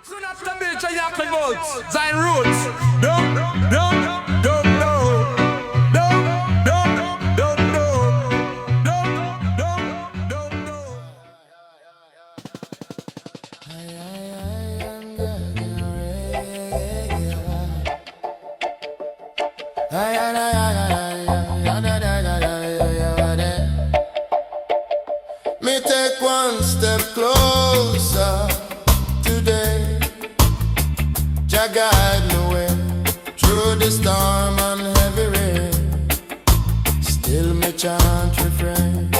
Soon after Bill Chayak votes, Zion Roots. Don't know. Me take one step closer today. Jah guide me way through the storm and heavy rain. Still me chant refrain.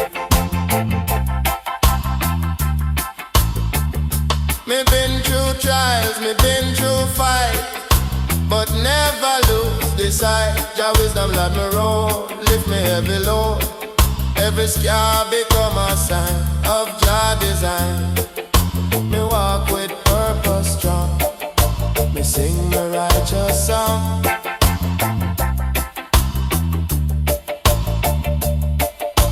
Me been through trials, me been through fight, but never lose the sight. Jah wisdom let me roll, lift me heavy load. Every scar become a sign of Jah design. Me walk with purpose strong. Me sing my righteous song.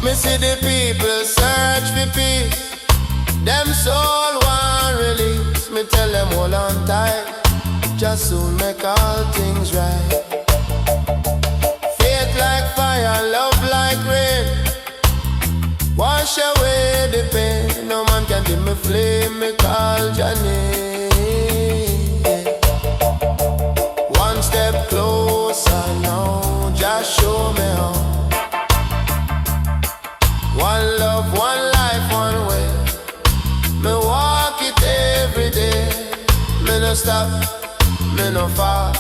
Me see the people search for peace. Them soul want release. Me tell them hold on tight. Just soon make all things right. Faith like fire, love like rain. Wash away the pain. No man can dim me flame. Me call your name. One step closer now. Just show me how. One love, one life, one way. Me walk it every day. Me no stop, me no fall.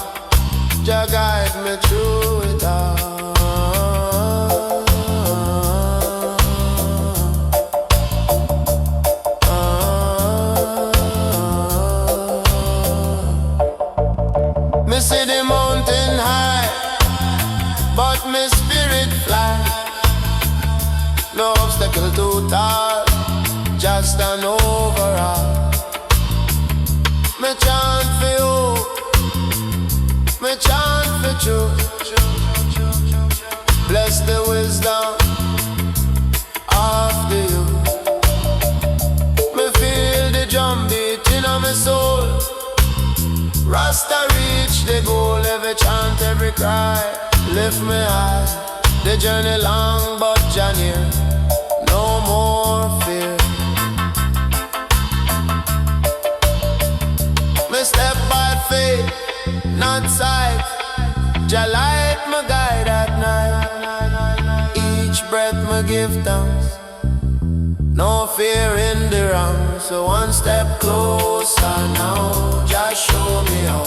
Jah guide me through it all. Me see the mountain high, but me spirit fly. No obstacle too tall, just an overall. Me chant for you, me chant for truth. Bless the wisdom of the youth. Me feel the drum beat in my soul. Rasta reach the goal, every chant, every cry. Lift me high, the journey long but Jah near. No more fear. Me step by faith, not sight. Jah light me guide at night. Each breath me give thanks. No fear in the wrong. So one step closer now. Just show me how.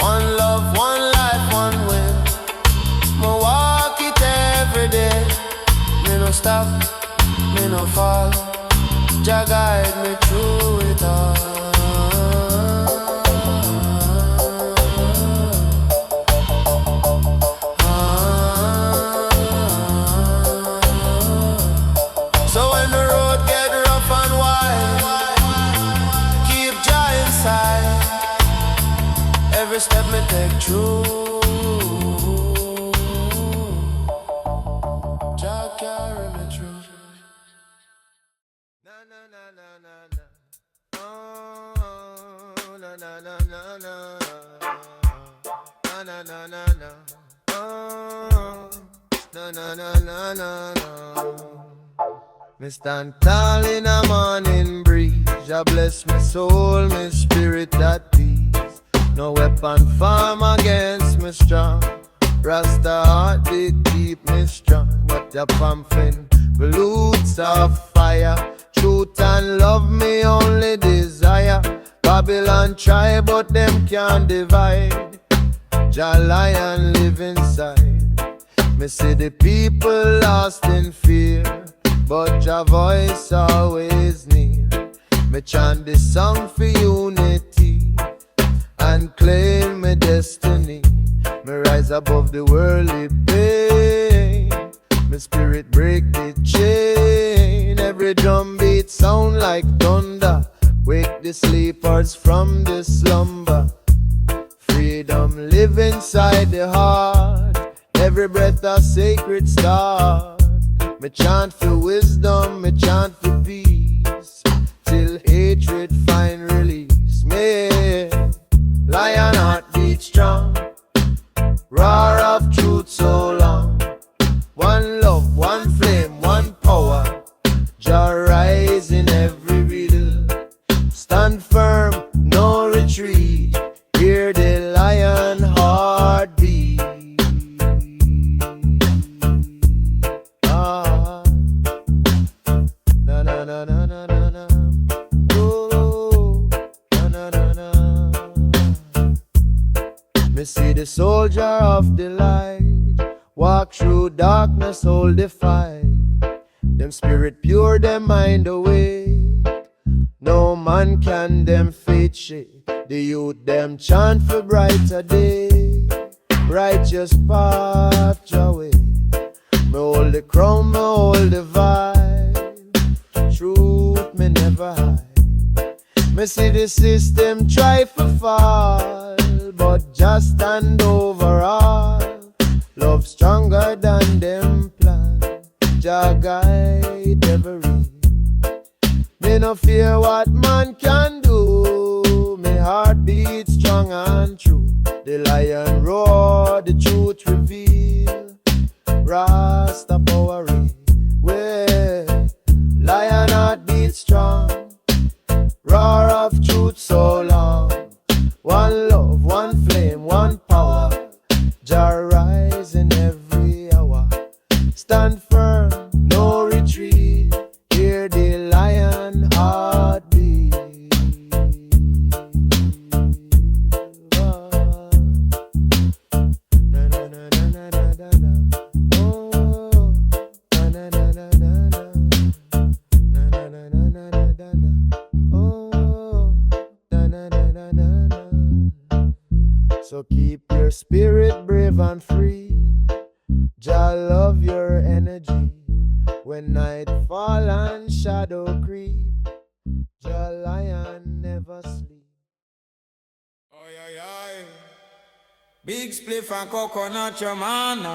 One love, one life, one way. Me walk it every day. Me no stop, me no fall. Jah guide me through it all. So when the road get rough and wide, keep Jah inside. Every step me take through. Jah carry me through. Na na na na na na. Oh na na na na na. Na na na na na. Oh na na na na na na. Me stand tall in a morning breeze. Jah bless my soul, my spirit at peace. No weapon form against me strong. Rasta heartbeat keep me strong. What a pumping volutes of fire. Truth and love me only desire. Babylon try but them can't divide. Jah lion live inside. Me see the people lost in fear, but Jah voice always near. Me chant this song for unity and claim my destiny. Me rise above the worldly pain. My spirit break the chain. Every drum beat sound like thunder. Wake the sleepers from the slumber. Freedom live inside the heart. Every breath a sacred start. Me chant for wisdom, me chant for peace, till hatred soldier of the light, walk through darkness, hold the fight. Them spirit pure, them mind awake. No man can them faith shake. The youth them chant for brighter day. Righteous path Yahweh. Me hold the crown, me hold the vibe. Truth me never hide. Me see the system try for fall, but just stand overall. Love stronger than them plan. Jah guide every. Me no fear what man can do. Me heart beats strong and true. The lion roar, the truth reveal. Rasta power real. Well, lion heart beats strong. Roar of truth so long. One love, one flame, one power. Jah rise in every hour. Stand firm, no retreat. Hear the lion heartbeat. Na na na na na na na. Oh, na na na na na na. Na na na na na na na. Oh, na na na na na na. So keep your spirit brave and free. Jah love your energy. When night fall and shadow creep, Jah lion never sleep. Oi, oi, oi. Big spliff and coconut your man.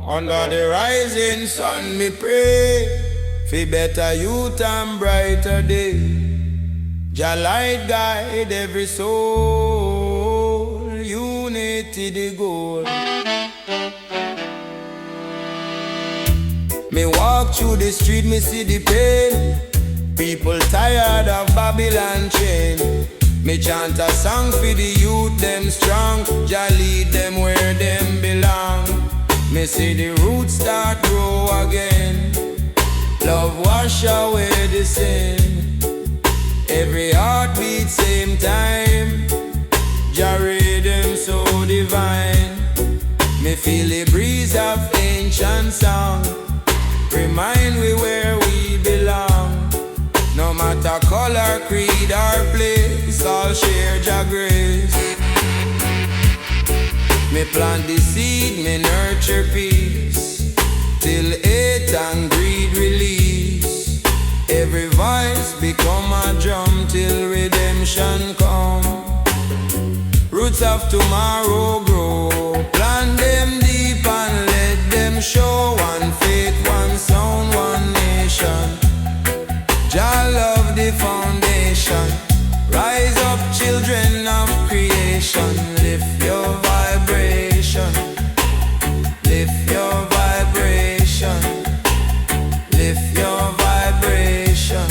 Under the rising sun me pray for better youth and brighter day. Jah light guide every soul, unity the goal. Me walk through the street, me see the pain. People tired of Babylon chain. Me chant a song for the youth, them strong. Jah lead them where them belong. Me see the roots start grow again. Love wash away the sin. Every heartbeat same time. Jah rhythm so divine. Me feel the breeze of ancient song. Remind we where we belong. No matter color, creed or place, all share Jah grace. Me plant the seed, me nurture peace, till hate and greed release. Every voice become a drum till redemption come. Roots of tomorrow grow. Plant them deep and let them show. One faith, one sound, one nation. Jah love the foundation. Rise up, children of creation. Lift your vibration. Lift your vibration. Lift your vibration.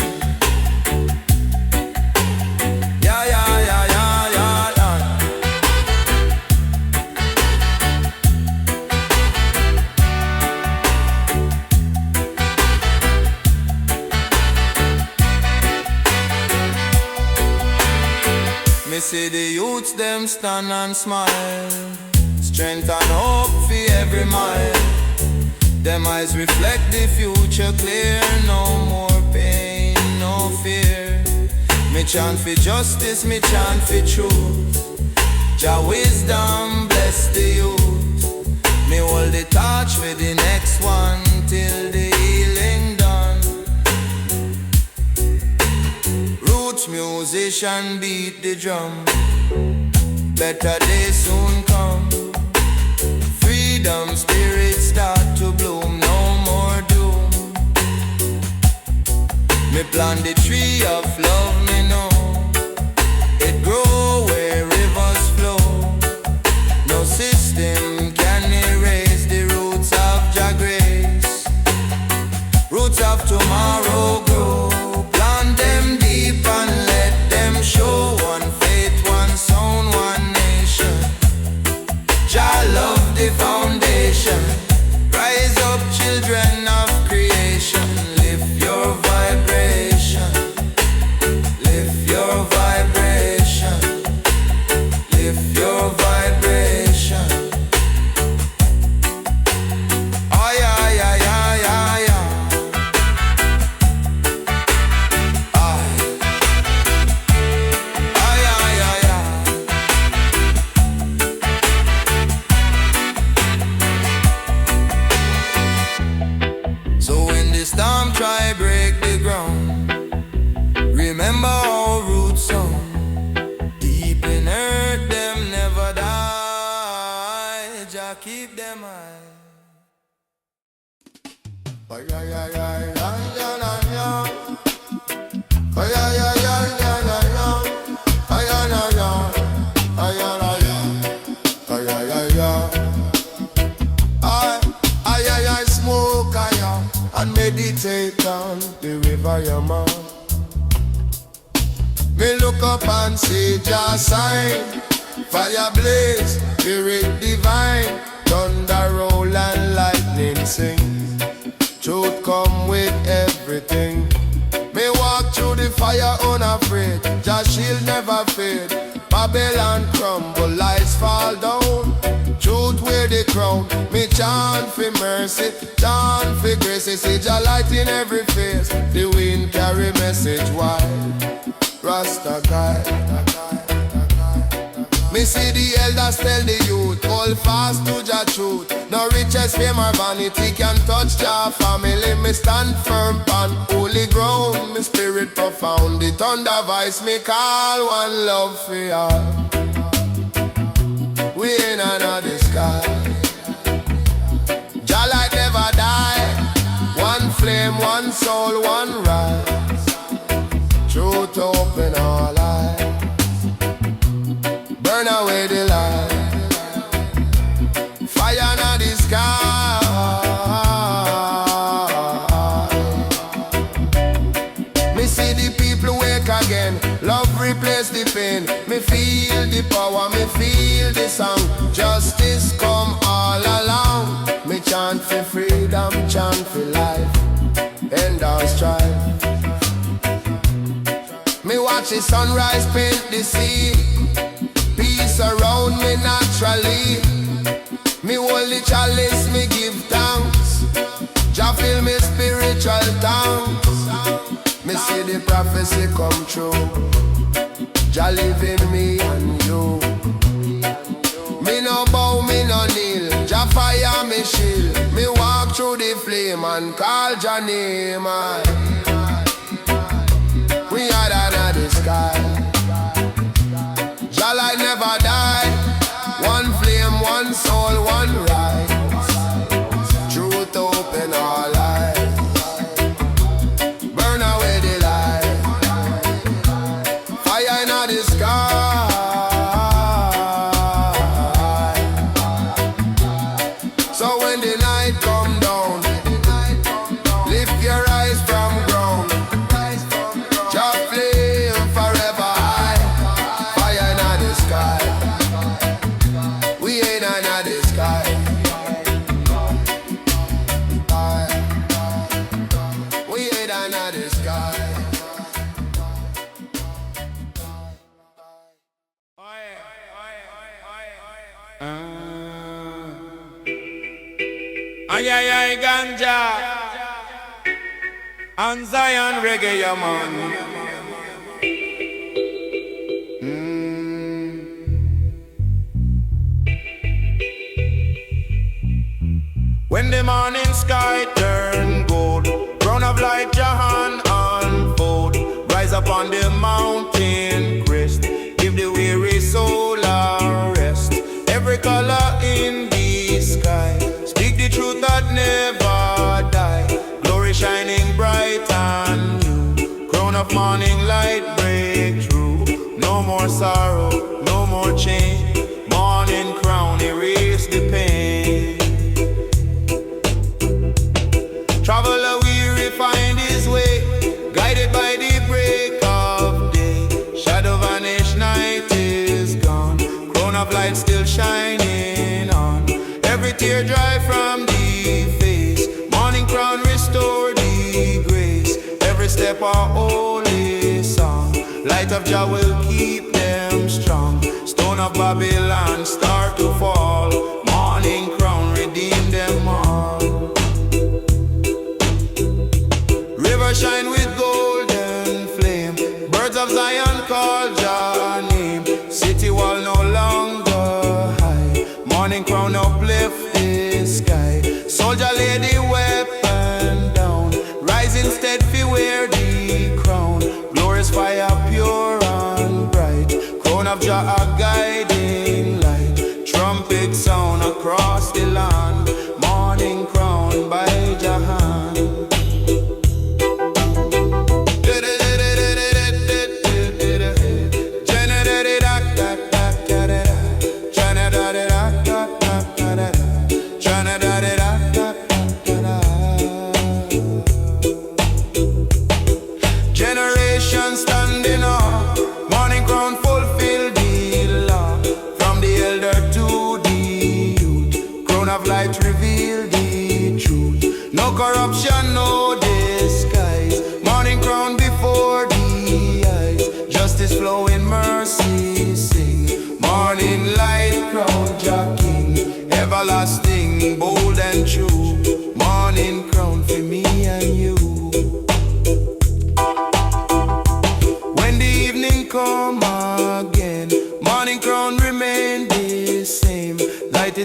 Yeah, yeah, yeah, yeah, yeah, yeah. Me see the youths them stand and smile. Strength and hope for every mile. Them eyes reflect the future clear. No more pain, no fear. Me chant for justice, me chant for truth. Jah wisdom bless the youth. Me hold the torch for the next one till the healing done. Roots musician beat the drum. Better days soon come. Freedom spirit start to bloom. No more doom. Me plant the tree of love, me know. It grow where rivers flow. No system can erase the roots of Jah grace. Roots of tomorrow grow. Plant them deep and let them show. One faith, one sound, one nation. Jah love the foundation. Rise up, children of creation. Lift your vibration. Lift your vibration. down the river Yama. Me look up and see Jah sign. Fire blaze, spirit divine. Thunder roll and lightning sing. Truth come with everything. Me walk through the fire unafraid. Jah shield never fade. Babylon crumble, lights fall down. Truth wear the crown. Me chant for mercy, chant for grace. See Jah light in every face. The wind carry message wide. Rasta guide. Me see the elders tell the youth, hold fast to Jah truth. No riches, fame or vanity can touch Jah family. Me stand firm on holy ground. Me spirit profound. The thunder voice me call one love for all. We ain't another sky. Jah light never die. One flame, one soul, one rise. Truth open all eyes. Burn away the light. Fire in the sky. Me see the people wake again. Love replace the pain. Me feel the power, me feel the song. Justice come all along. Me chant for freedom, chant for life. End our strife. Me watch the sunrise paint the sea. Peace around me naturally. Me hold the chalice, me give thanks. Jah fill me spiritual tanks. Me see the prophecy come true. Jah live in me and you. Me no bow, me no kneel. Jah fire me shield. Me walk through the flame and call Jah name. We are under the sky. Jah light never die. One flame, one soul, one rise. Truth open all eyes. Burn away the light. Fire in the sky. So when the night come down, lift your eyes from ground. Jah flame forever high. Fire in the sky. We ain't under the sky. We ain't under the sky. Ay, ay, ay, ganja. And Zion reggae, yeah, man. When the morning sky turn gold, crown of light Jahan unfold. Rise up on the mountain crest, give the weary soul a rest. Every color in the sky, speak the truth that never die. Glory shining bright and new, crown of morning light break through. No more sorrow, no more chain, morning crown erase the pain. Traveler weary find his way, guided by the break of day. Shadow vanish, night is gone, crown of light still shining on. Every tear dry from the face, morning crown restore the grace. Every step a holy song, light of Jah will keep them strong. Stone of Babylon start to fall, morning crown redeem them all. River shine with golden flame, birds of Zion call Jah name. City wall no longer high, morning crown uplift the sky. Soldier lay the weapon down, rise instead fi wear the crown. Glorious fire pure and bright, crown of Jah a guiding light. Trumpet sound across the land, morning crown by Jahan.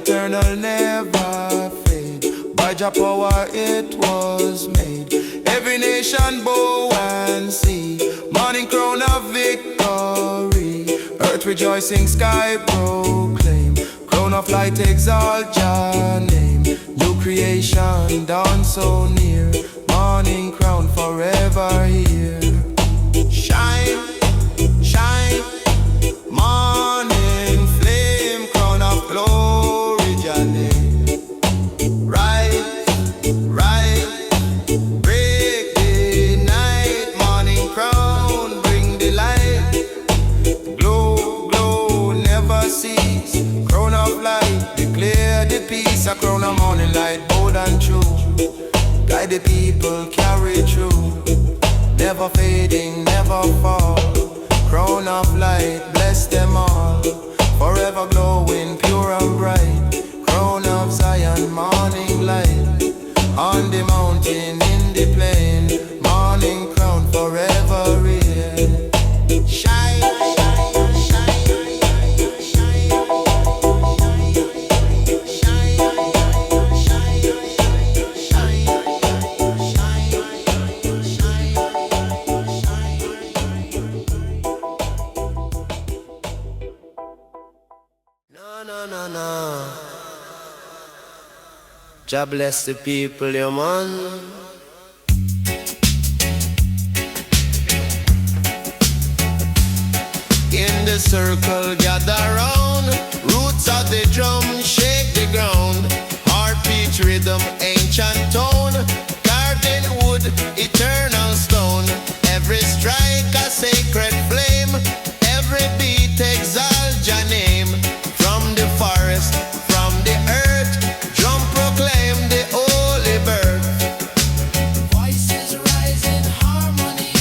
eternal, never fade. By Jah power it was made. Every nation bow and see. Morning crown of victory. Earth rejoicing, sky proclaim. Crown of light exalt Jah name. New creation dawn so near. Morning crown forever here. Shine, shine, morning flame, crown of glory, Jah name. Rise, rise, break the night, morning crown, bring the light. Glow, glow, never cease, crown of light, declare the peace. A crown of morning light, bold and true. Guide the people, carry through. Never fading, never fall. Crown of light, bless them all. Forever glowing, pure and bright. Crown of Zion, morning light. On the mountain, in the plain. Morning crown, forever real. Shine, shine, shine, shine, No. Jah bless the people, yeah, man. In the circle, gather round. Roots of the drum, shake the ground. Heartbeat rhythm, ancient tone. Garden wood, eternal stone. Every strike a sacred flame. Every beat exalt Jah name. From the forest, from the earth, drum proclaim the holy birth. Voices rise in harmony.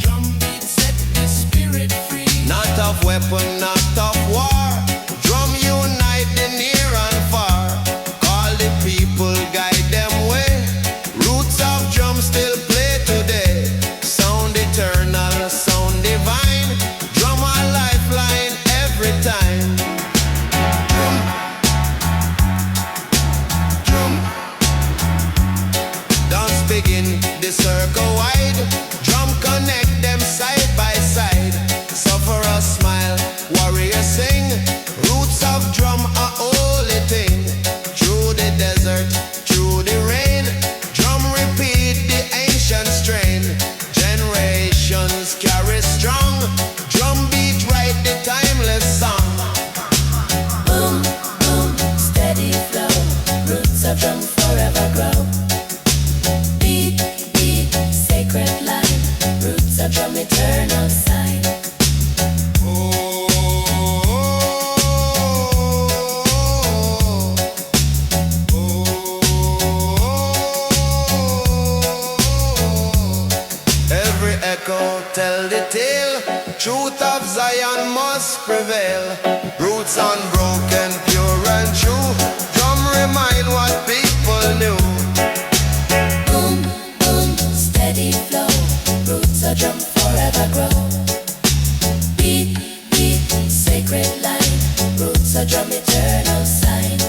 Drum beat set the spirit free. Not of weapon, not of war. Drum unite the near and far. Call the people, guide them way. Roots of drum still play today. Sound eternal, sound divine. Drum a lifeline every time. Dance begin, the circle wide. Drum connect them side by side. Suffer a smile, warrior sing. Roots of drum a holy thing. Through the desert, through the rain. Drum repeat the ancient strain. Generations carry strong. Drum beat right the timeless song. Boom, boom, steady flow. Roots of drum forever grow. Beat, beat, sacred line. Roots of drum, eternal sign. Every echo tell the tale. Truth of Zion must prevail. Roots unbroken, pure and true. Drum remind what people knew. Boom, boom, steady flow. Roots of drum forever grow. Beat, beat, sacred line. Roots of drum, eternal sign.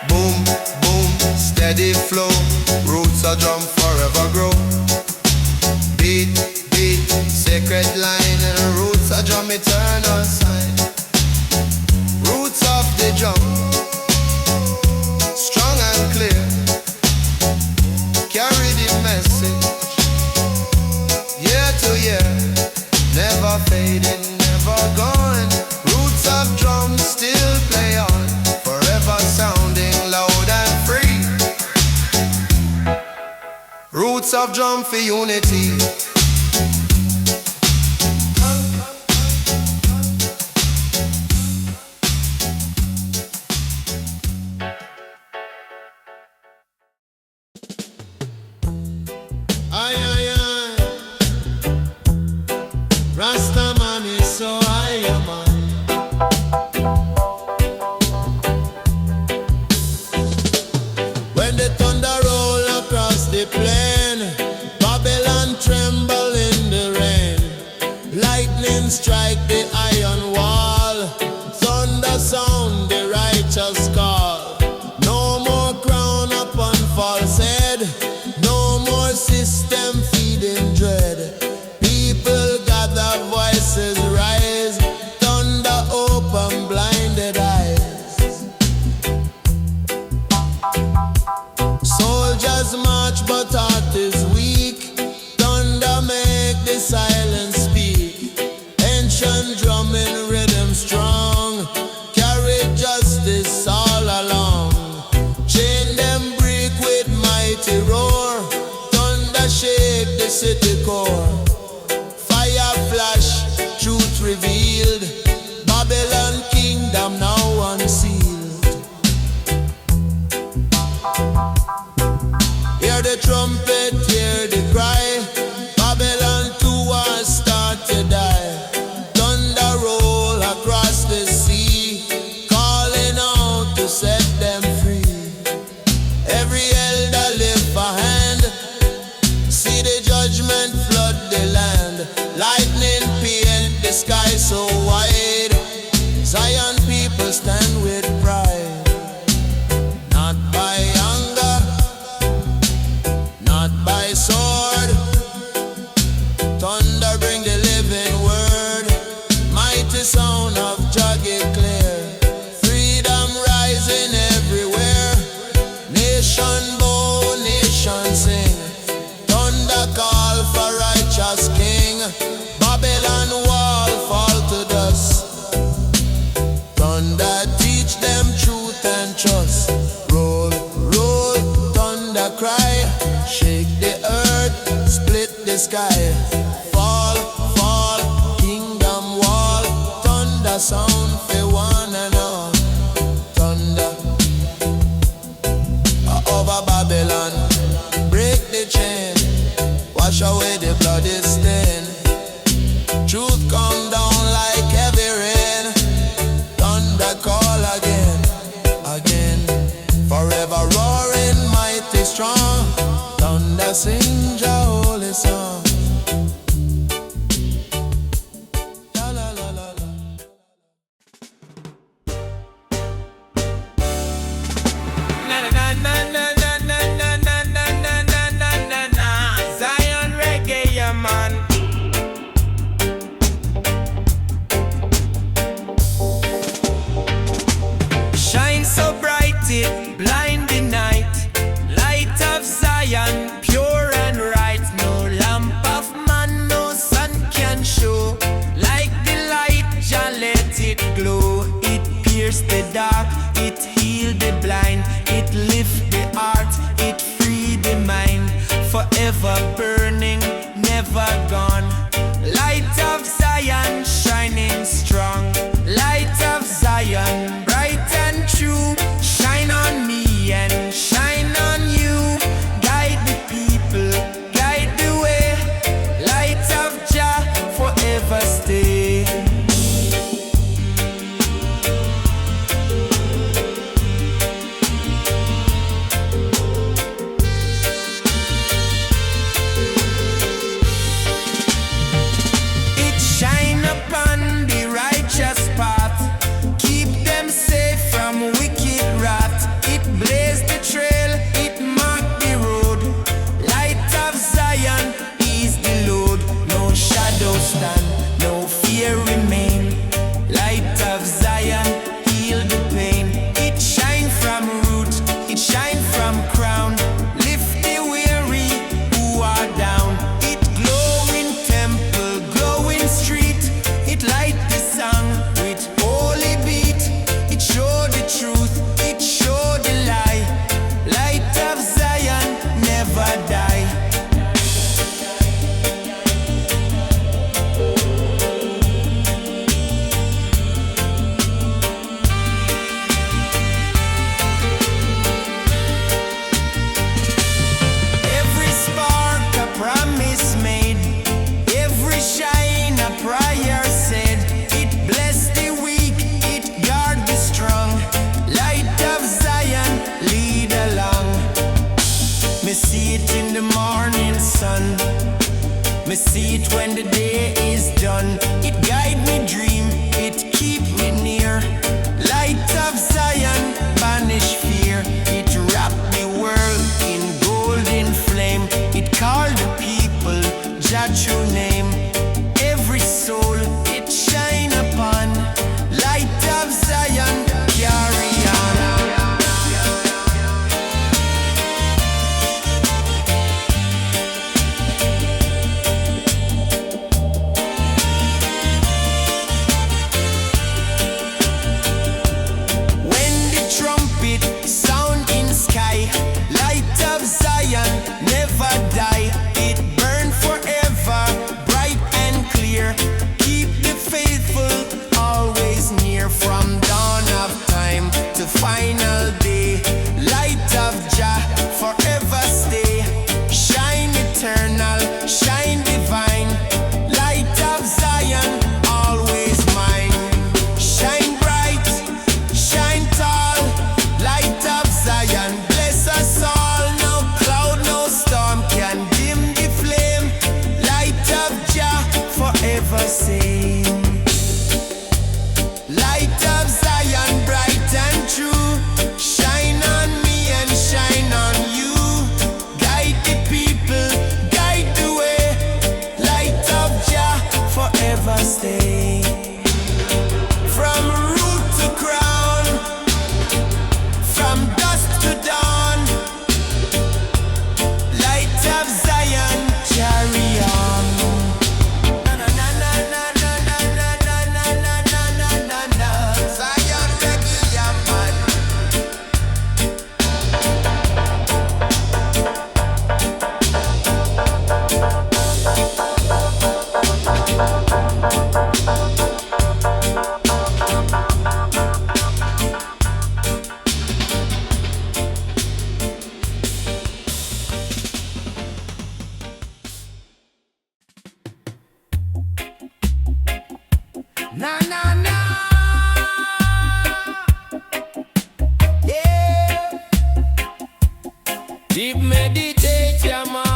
Boom, boom, steady flow. Roots of drum forever grow. Beat, beat, sacred line. Roots of drum, eternal sign. Roots of the drum, strong and clear. Carry the message, year to year. Never fading, never gone. Roots of drum still play on. Forever sounding loud and free. Roots of drum for unity. Aye, aye, aye. Rasta man is so high, man. When the thunder rolls Lightning strike the iron wall. Thunder sound the righteous call. No more crown upon false head. No more system feeding dread. People gather, voices rise. Thunder open blinded eyes. Soldiers march but heart is weak. Thunder make the silence speak. Ancient drumming rhythm strong. Carry justice all along. Chain them break with mighty roar. Thunder shake the city core. Fire flash, truth revealed. Babylon kingdom now unsealed. Hear the trumpet, hear the cry. Babylon too has start to die. Thunder roll across the sea, calling out to set them free. Every elder lift a hand. See the judgment flood the land. Lightning paint the sky so wide. Zion people stand with pride. Not by anger, not by sword. Thunder bring the living word. Mighty sound of Jah get clear. Freedom rising everywhere. Nation bow, nation sing. Thunder call for righteous king. Babylon wall fall to dust. Thunder teach them truth and trust. Roll, roll, thunder cry. Shake the earth, split the sky. Fall, fall, kingdom wall. Thunder sound for one and all. Thunder over Babylon. Break the chain. Wash away the bloody stain. Truth come down like heavy rain. Thunder call again, again. Forever roaring, mighty strong. Thunder sing Jah holy song. La la la la la. Na na na na na na na na na na na na na. Zion reggae, yeah man. Shine so bright it blind the night. Light of Zion, pure and right. No lamp of man, no sun can show. Like the light, Jah let it glow. It pierced the dark, it healed the blind. It lift the heart, it free the mind. Forever burning, never gone. Light of Zion, shining strong. Light of Zion, bright and true. Shine on me and shine on you. Guide the people, guide the way. Light of Jah, forever stay. It shine upon the righteous path. Keep them safe from wicked wrath. It blaze the trail, it mark the road. Light of Zion, ease the load. No shadow stand, no fear remain. Light of Zion, heal the pain. It shine from root, it shine from crown. Lift the weary who are down. It glow in temple, glow in street. It light the song with holy beat. It show the truth, it show the lie. Light of Zion, never die. see it when the day is done. It guide me dream, it keep me near. Light of Zion, banish fear. It wrap the world in golden flame. It call the people, judge your name. Every soul it shine upon. Light of Zion, carry on. When the trumpet sound in sky, light of Zion never die. It burn forever, bright and clear. Keep the faithful always near. From dawn of time to final day, light of Jah forever stay. Shine eternal, shine divine. Light of Zion always mine. Shine bright, shine tall. Light of Zion bless us all. No cloud, no storm can dim the flame. Light of Jah forever same. Light of Zion bright and true. Shine on me and shine on you. Guide the people, guide the way. Light of Jah forever stay. From root to crown, from dusk to dawn. Light of Zion, carry on. Na na na na na na na na na na na na na na. Zion reggae, yeah man. Na na na. Yeah. Deep meditate, yeah man.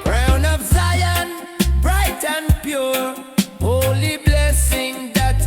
Crown of Zion, bright and pure. Holy blessing that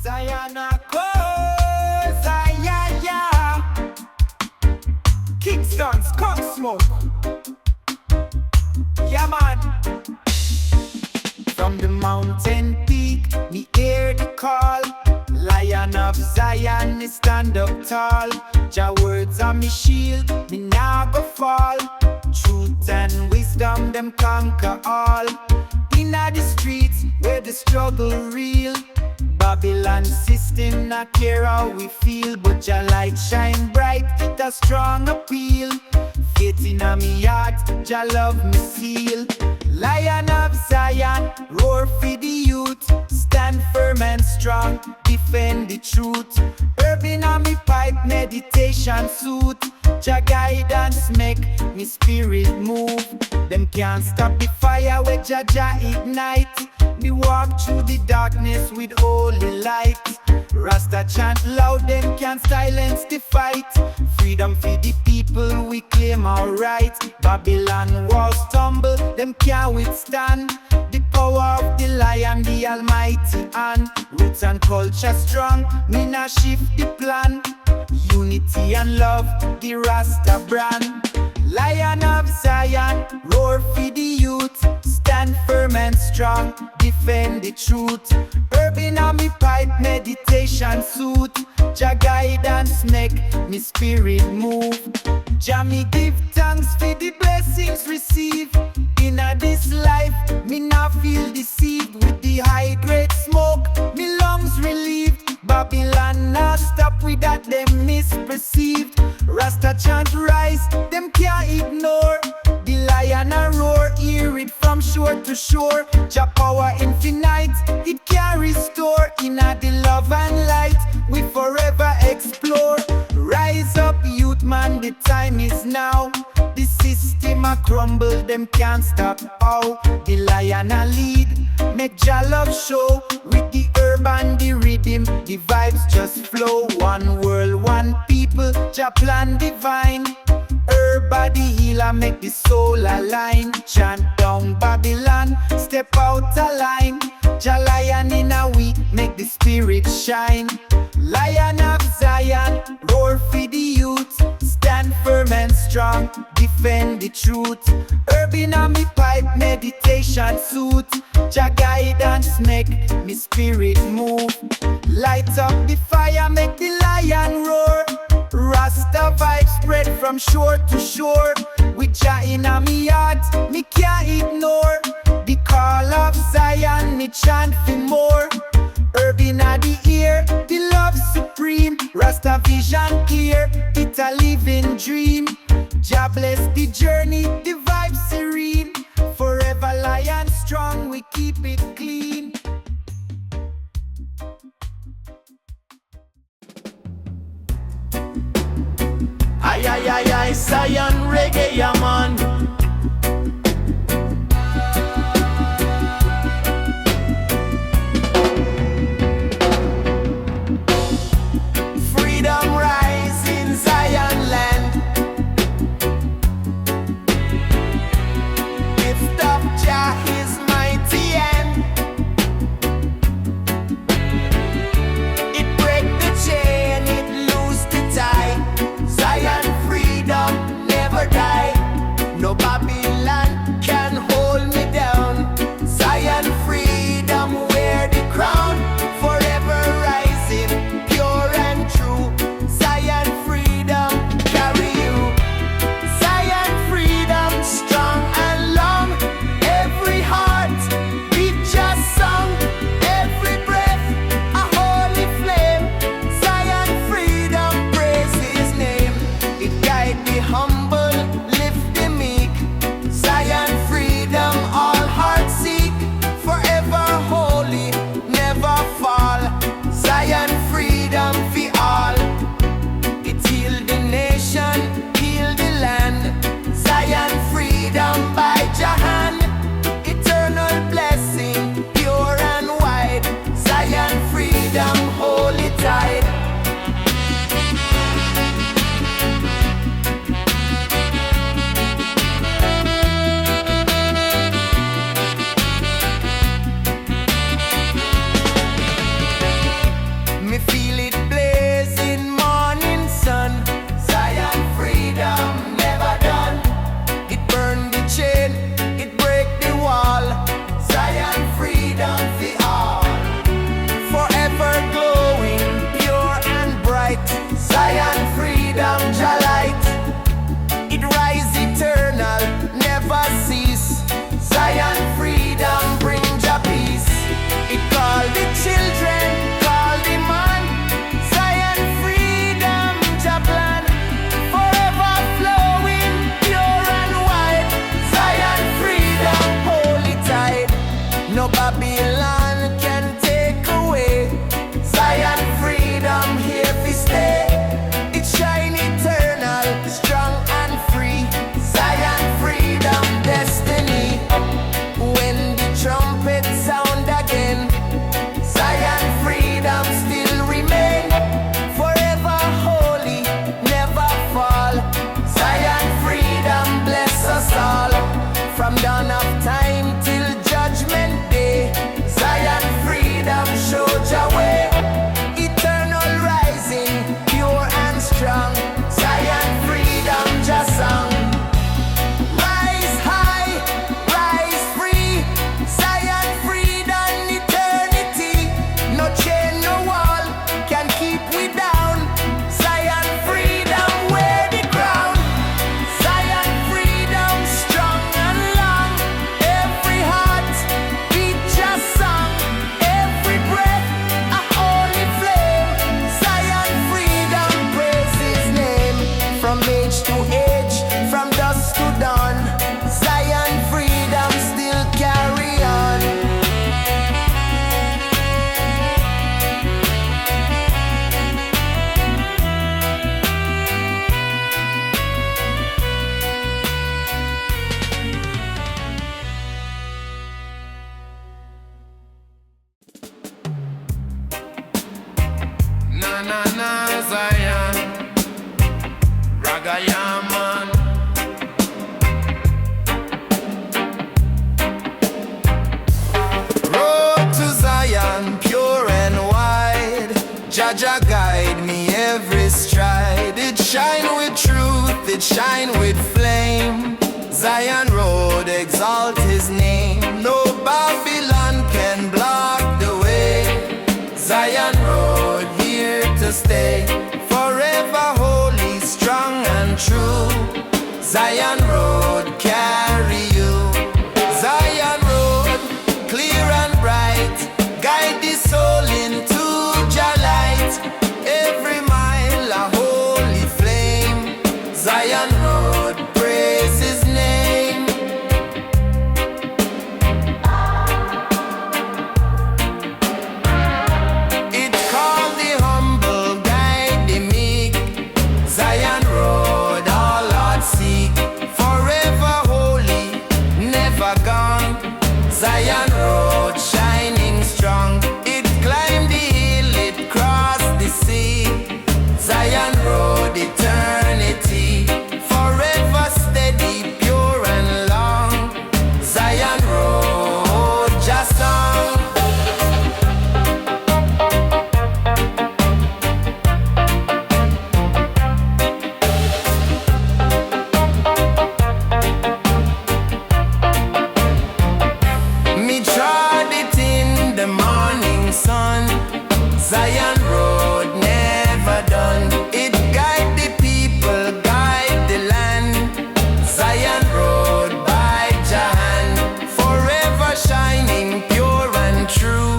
Zion a cause, Zion, yeah. Kingston, skunk smoke. Yeah, man. From the mountain peak, me hear the call. Lion of Zion, me stand up tall. Jah words are me shield, me nah go fall. Truth and wisdom, them conquer all. Inna the streets, where the struggle real. Babylon system not care how we feel, but Jah light shine bright, it a strong appeal. Faith inna me heart, Jah love me seal. Lion of Zion, roar for the youth. Stand firm and strong, defend the truth. Herb inna me pipe, meditation suit. Jah guidance make me spirit move. Them can't stop the fire where Jah ignite. Me walk through the darkness with holy light. Rasta chant loud, them can't silence the fight. Freedom for the people, we claim our right. Babylon walls tumble, them can't withstand the power of the Lion, the Almighty hand. Roots and culture strong, me nah shift the plan. Unity and love, the Rasta brand. Lion of Zion, roar for the youth. Stand firm and strong, defend the truth. Herb inna me pipe, meditation suit. Jah guidance make me spirit move. Jah me give thanks for the blessings receive. Inna this life, me nah feel deceived. With the high grade smoke, me lungs relieved. Babylon nah stop with that, them misperceived. Rasta chant rise, them can't ignore. The Lion a roar, hear it from shore to shore. Jah power infinite, it can restore. Inna the love and light, we forever explore. Rise up youth man, the time is now. The system a crumble, them can't stop how. The Lion a lead, make Jah love show. With the herb and the rhythm, the vibes just flow. One world, one people, Jah plan divine. Herb body healer, make the soul align. Chant down Babylon, step out a line. Jah Lion in a we, make the spirit shine. Lion of Zion, roar for the youth. Stand firm and strong, defend the truth. Herb inna me pipe, meditation suit. Jah guidance make me spirit move. Light up the fire, make the Lion roar. Rasta vibes spread from shore to shore. With Jah inna me heart, me can't ignore. The call of Zion, me chant for more. Herb inna the ear, the love supreme. Rasta vision clear, it a living dream. Jah bless the journey, the vibe serene. Forever Lion strong, we keep it clean. Ay, ay, ay, ay, Zion reggae, yeah, man. Freedom rise in Zion land. Lift up Jah, his mighty hand. It break the chain, it loose the tie. Zion freedom never die. No no Babylon can take away. Zion freedom here we stay. It shine eternal, strong and free. Zion freedom destiny. When the trumpet sound again, Zion freedom still remain. Forever holy, never fall. Zion freedom bless us all. From dawn of time till judgment day, Zion freedom show your way. Eternal rising, pure and strong. Zion freedom just song. Rise high, rise free. Zion freedom eternity. No chain, no wall can keep we down. Zion freedom wear the crown. Zion freedom strong and long. Every heart beat just song. Every breath a holy flame. Zion freedom praise his name. From age to age, from dusk to dawn, Zion freedom still carry on. Na na na Zion, Reggae man. Road to Zion, pure and wide. Jaja guide me every stride. It shine with truth, it shine with flame. Zion road, exalt his name. No Babylon can block the way. Zion road, here to stay. Forever holy, strong and true. Zion road, carry you. Zion road, clear and bright. Guide the soul into your light. Every mile a holy flame. Zion road, praise his name. It called the humble, guide the meek. Zion road, all hearts seek. Forever holy, never gone. Zion road, shining strong. It climbed the hill, it crossed the sea. Zion road, eternity. Forever steady, pure and long. Zion road, just on. Me trod it in the morning sun. Zion road never done. It guide the people, guide the land. Zion road by Jahan. Forever shining, pure and true.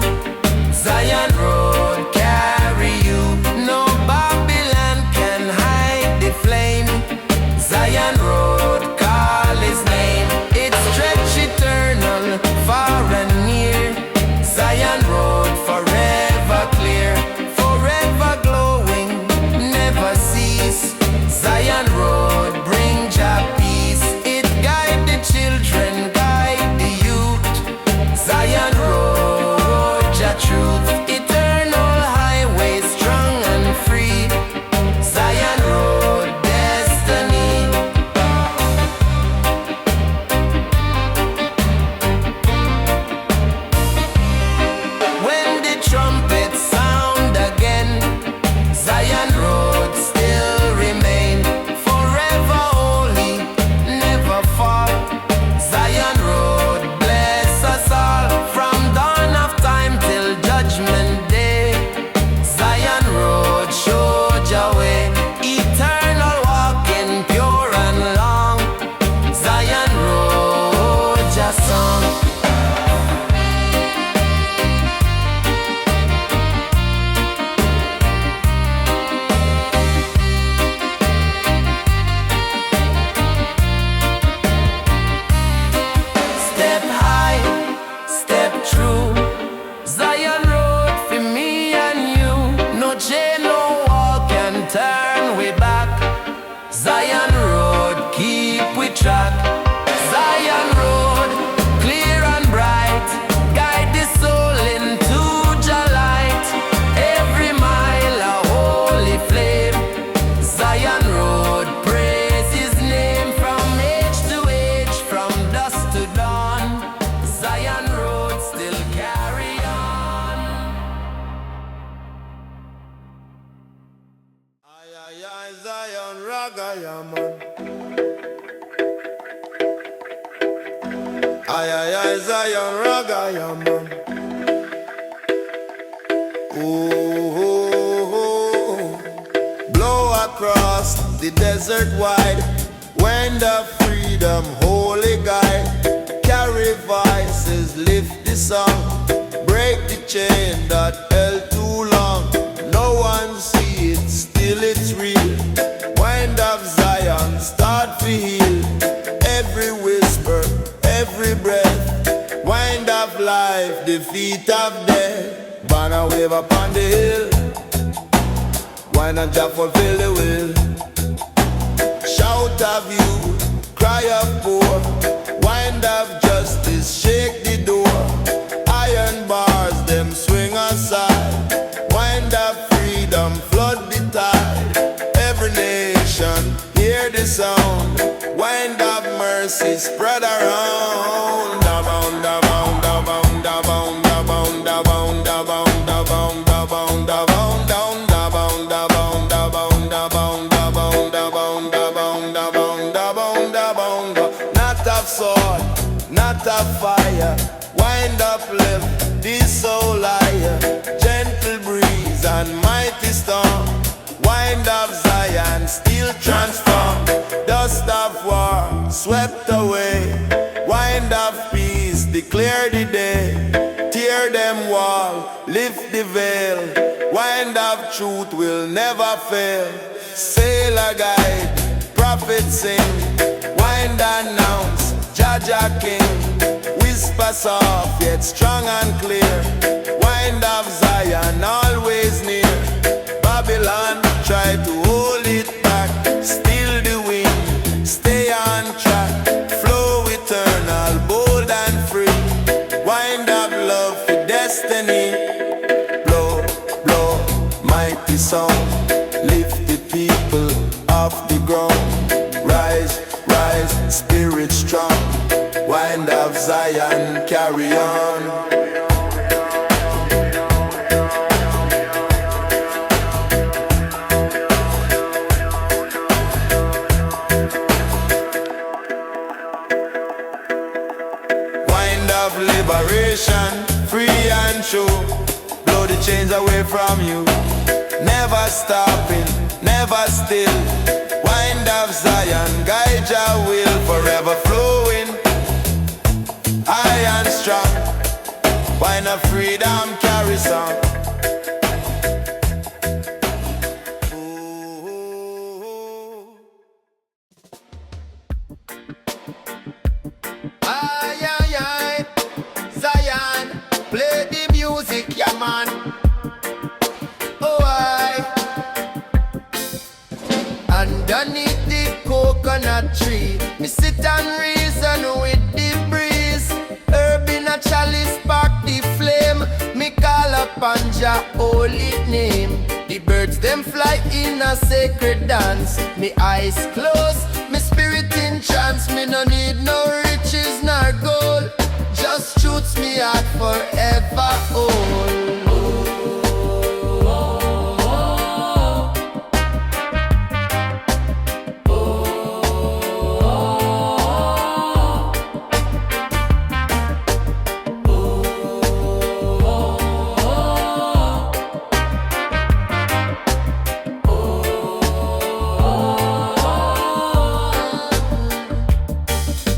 Zion road carry you. No Babylon can hide the flame. Zion road call his name. It stretch eternal, far and near. Zion road forever clear, forever glowing, never cease. Zion road bring Jah peace. It guide the children, guide the youth. Zion road, Jah truth. Eternal highway, strong and free. Zion road, destiny. When the trumpet sound again, Zion road still remain. Forever holy, never fall. Zion road bless us all. From dawn of time till judgment day, Zion road showed your way. Eternal walking, pure and long. Zion road, just song. Step high, step true. Aye, aye, aye, Zion, Ragaya, man. Ooh, blow across the desert wide, wind of freedom, holy guide. Carry voices, lift the song, break the chain that held too long. No one see it, still it's real. Wind of Zion, start to heal. Every whisper, every breath. Wind of life, defeat of death. Banner wave upon the hill. Why not just fulfill the will? Shout of you, cry of poor. Wind of justice, shake the door. Iron bars, them swing aside. Wind of freedom, flood the tide. Every nation, hear the sound. Wind of mercy, spread around. Da bound, da bound, da bound, da bound, da bound, da bound, da bound, da bound, da bound, da bound, down, da bound, da bound, da bound, da bound, da bound, da bound, da bound, da bound, da bound, da bound. Not of sword, not of fire. Wind up lift, this soul liar. Gentle breeze and mighty storm. Wind of Zion, still transform. Dust of war, swept away. Wind of peace, declare the day. Tear them wall, lift the veil. Wind of truth will never fail. Sailor guide, prophet sing. Wind announce, Jaja King. Whisper soft, yet strong and clear. Wind of Zion, always near. Babylon, try to hold it back. Still the wind, stay on track. Flow eternal, bold and free. Wind of love for destiny. Blow, blow, mighty sound. Lift the people off the ground. Rise, rise, spirit strong. Wind of Zion, carry on. Wind of liberation, free and true. Blow the chains away from you. Never stopping, never still. Wind of Zion, guide your will, forever flowing. High and strong. Wind of freedom, carry song. Aye, aye, aye. Zion, play the music, yeah, man. Oh, aye. Underneath the coconut tree, me sit and reason with the breeze. Herb in a chalice, spark the flame. Me call upon Jah holy name. The birds them fly in a sacred dance. Me eyes closed, me spirit in trance. Me no need no riches nor gold. Just shoots me heart forever old.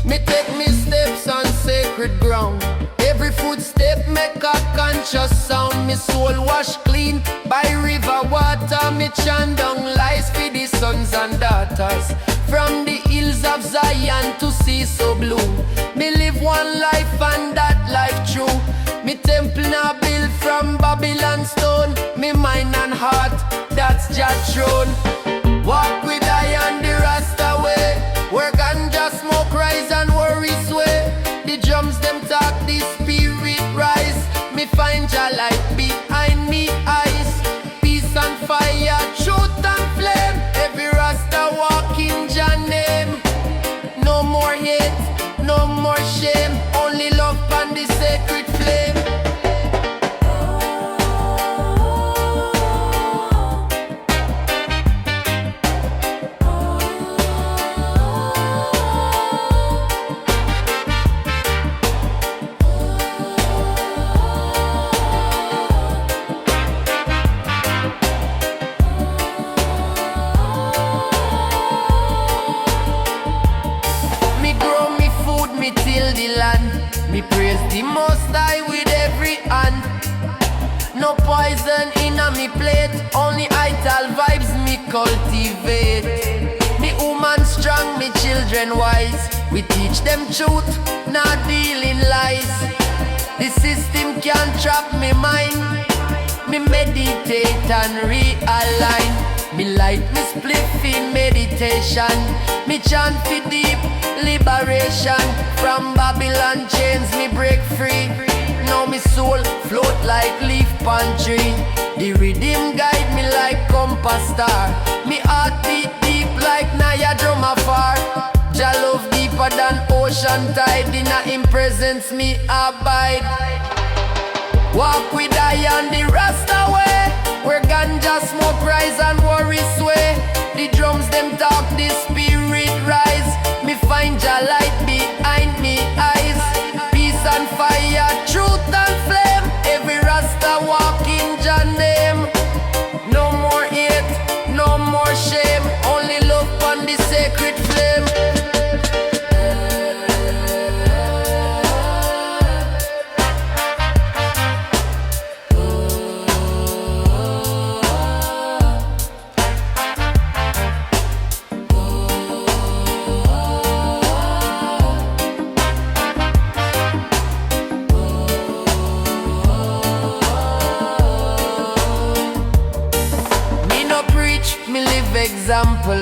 Me take me steps on sacred ground. Every footstep make a conscious sound. Me soul wash clean by river water. Me chant down lies for the sons and daughters. From the hills of Zion to sea so blue. Me live one life and that life true. Me temple now built from Babylon stone. Me mind and heart, that's Jah throne. Walk with I on the Rasta way, where ganja smoke rise and worries sway. The drums them talk, the spirit rise. Me find Jah light behind me eyes. Peace and fire, truth and flame. Every Rasta walk in Jah name. No more hate, no more shame. Only love and the sacred flame. praise the Most High with every hand. No poison in a me plate, only ital vibes me cultivate. Me woman strong, me children wise. We teach them truth, not dealing lies. The system can't trap me mind. Me meditate and realign. Me light me spliff in meditation. Me chant for deep liberation. From Babylon chains me break free. Now me soul float like leaf pan tree. The rhythm guide me like compass star. Me heart beat deep like Naya drum afar. Jah love deeper than ocean tide. In him presence me abide. Walk with I on the Rasta way, where ganja smoke rise and worry sway. The drums them talk, the spirit rise. Me find Jah light behind me eyes. Peace and fire, truth and flame. Every Rasta walk in Jah name. No more hate, no more shame. Only love on the sacred flame. Me live example,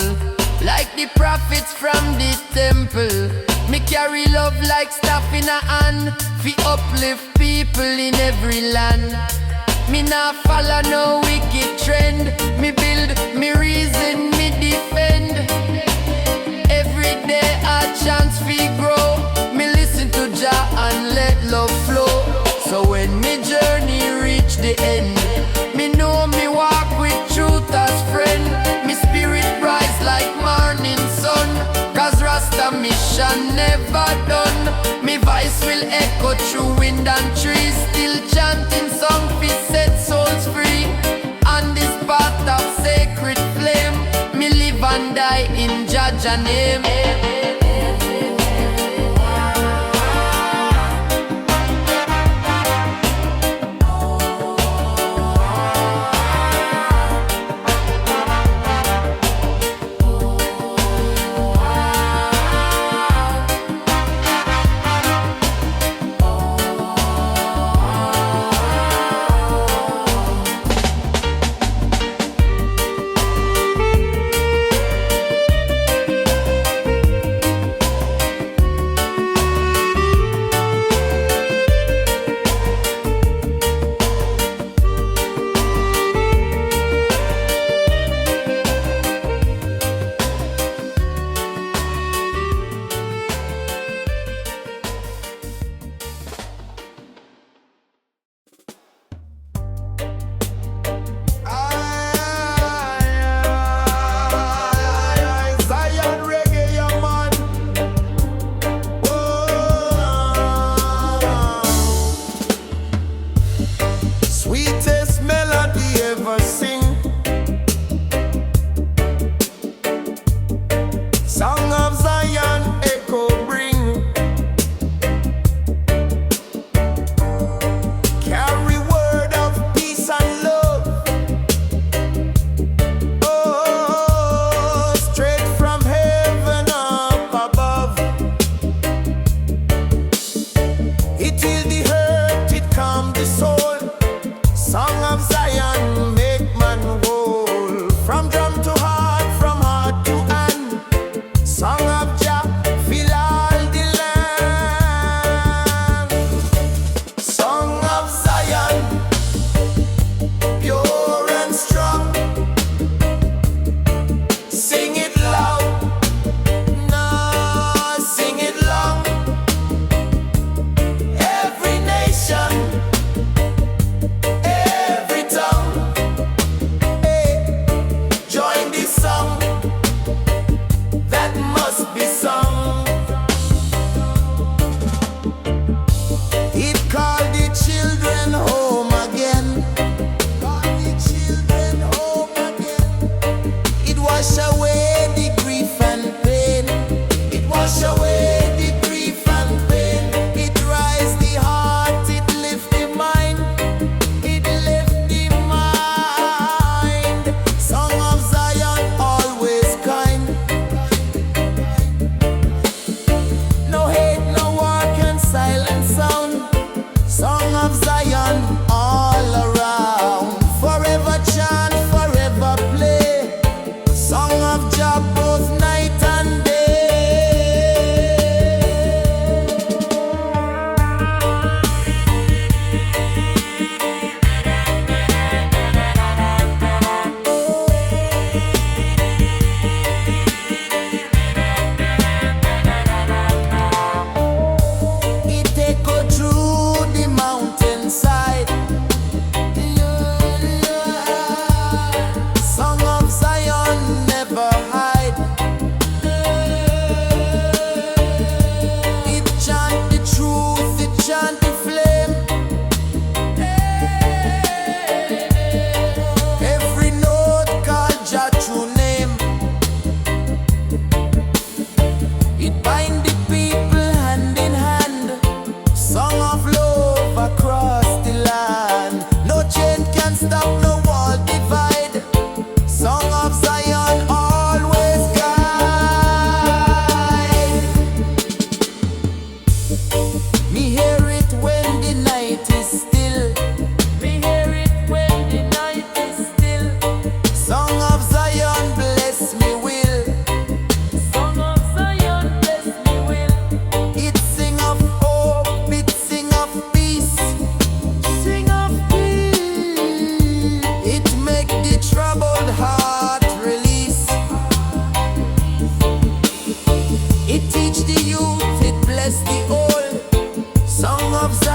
like the prophets from the temple. Me carry love like staff in a hand, fi uplift people in every land. Me nah follow no wicked trend. Me build, me reason, me defend. Every day a chance fi grow. Me listen to Jah and let love flow. So when me journey reach the end, me know me walk with truth as friend. Me spirit rise like morning sun, cause Rasta mission never done. Me voice will echo through wind and trees, still chanting song fi set souls free. On this path of sacred flame, me live and die in Jah name.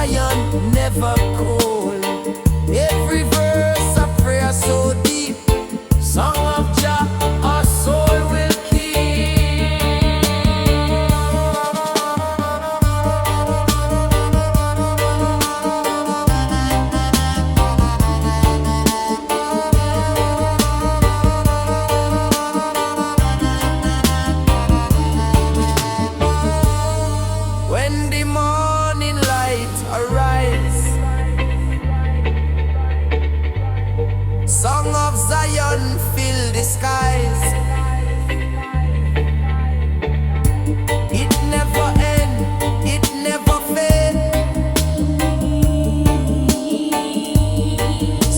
Zion never cold. Every verse a prayer so deep. Song of Jah, our soul will keep. When the morning light arise, Song of Zion fill the skies. It never end, it never fade.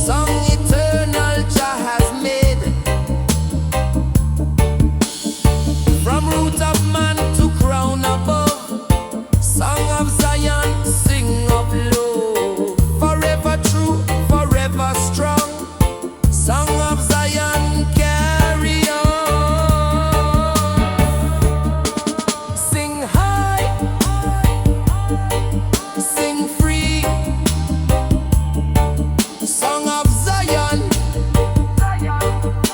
Song eternal Jah has made. From root of man to crown above, Song of Zion, sing of love. Forever true, forever strong. Song of Zion, carry on. Sing high, sing free. Song of Zion,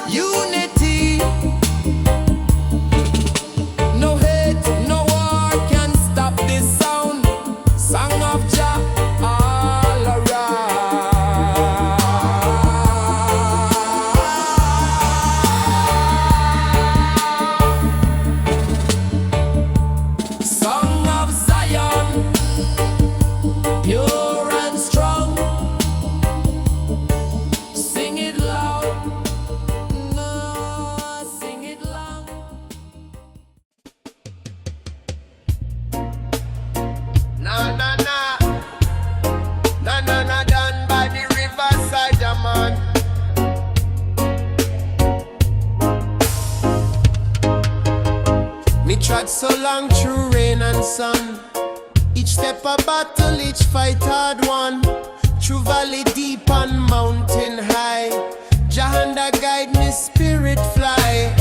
unity. No hate, no war can stop this sound. Song of Jah all around. Song of Zion, pure and strong. Sing it loud, no, sing it loud. Na na na, na na na, done by the riverside, yeah, man. Me trod so long through rain and sun. Each step a battle, each fight hard won. Through valley deep and mountain high, Jahanda guide me spirit fly.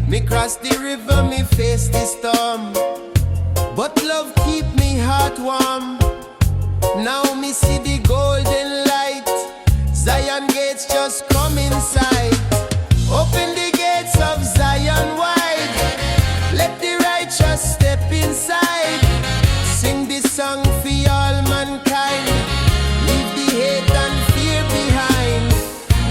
Me cross the river, me face the storm, but love keep me heart warm. Now me see the golden light. Zion gates just come inside. Open the gates of Zion wide. Let the righteous step inside. Sing this song for all mankind. Leave the hate and fear behind.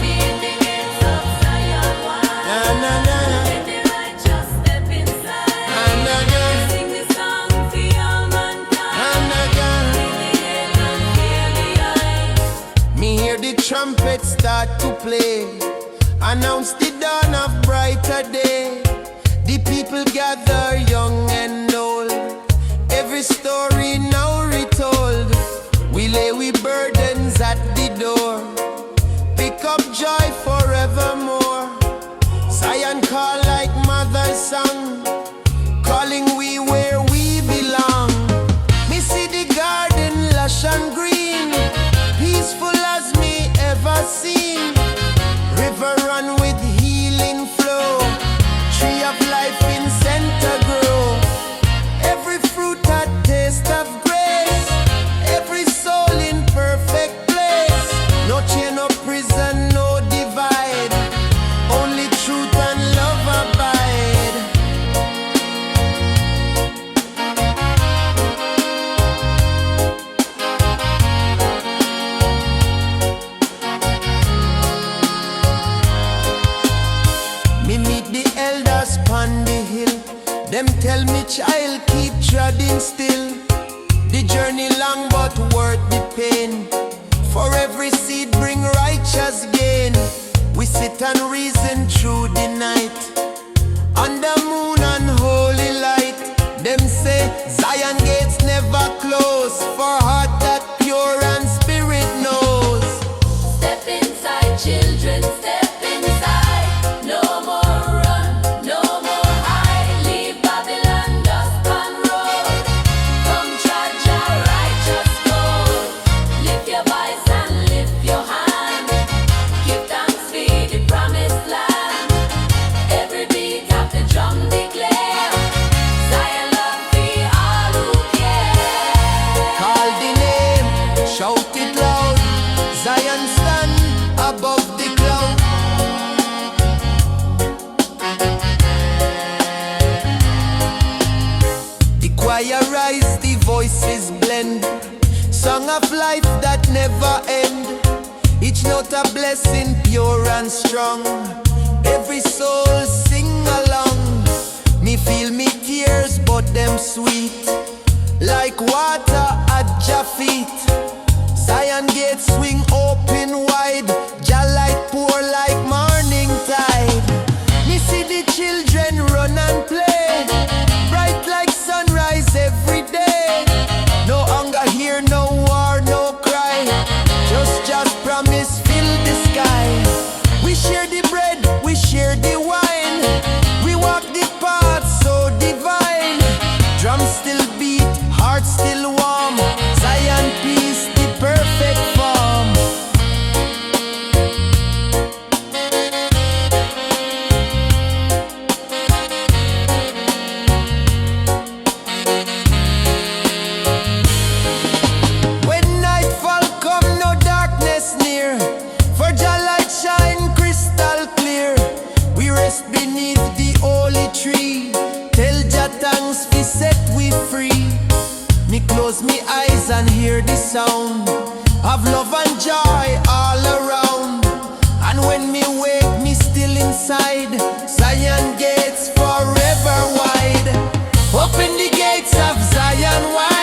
Leave the gates of Zion wide. Na na na, Let the righteous step inside. na na na, Sing this song for all mankind. na na na. Leave the hate and fear behind. Me hear the trumpet start to play, announce the dawn of brighter day. The people gather young and old, every story now retold. We lay we burdens at the door, pick up joy forevermore. Zion call like mother's song, calling we where we belong. Me see the garden lush and green, peaceful as me ever seen. River run with healing flow, tree of life in center grow. Every fruit a taste of grace, every soul in perfect place. No chain, no prison, no divide, only truth and love abide. Me meet the elders pon the hill. Them tell me, child, keep treading still. The journey long but worth the pain. For every seed bring righteous gain. We sit and reason through the night, under moon and holy light. Them say Zion gates never close, for heart that pure and spirit knows. Step inside, children, step inside. No more run, no more hide. Leave Babylon dust and road. shout it loud. Zion stand above the cloud. The choir rise, the voices blend. Song of life that never end. Each note a blessing, pure and strong. Every soul sing along. Me feel me tears, but them sweet. Like water at your feet. Zion gate swing open wide. Jah light pour like morning tide. Me see the children run and play. Bright like sunrise every day. No hunger here, no war, no cry. Just promise fill the sky. We share the bread, we share the wine. We walk the path so divine. Drums still beat, heart still warm. Zion peace, the perfect form. When nightfall come, no darkness near. For Jah light shine crystal clear. We rest beneath the holy tree. Tell Jah thanks fi set we free. Me close me eyes and hear the sound of love and joy all around. And when me wake, me still inside. Zion gates forever wide. Open the gates of Zion wide.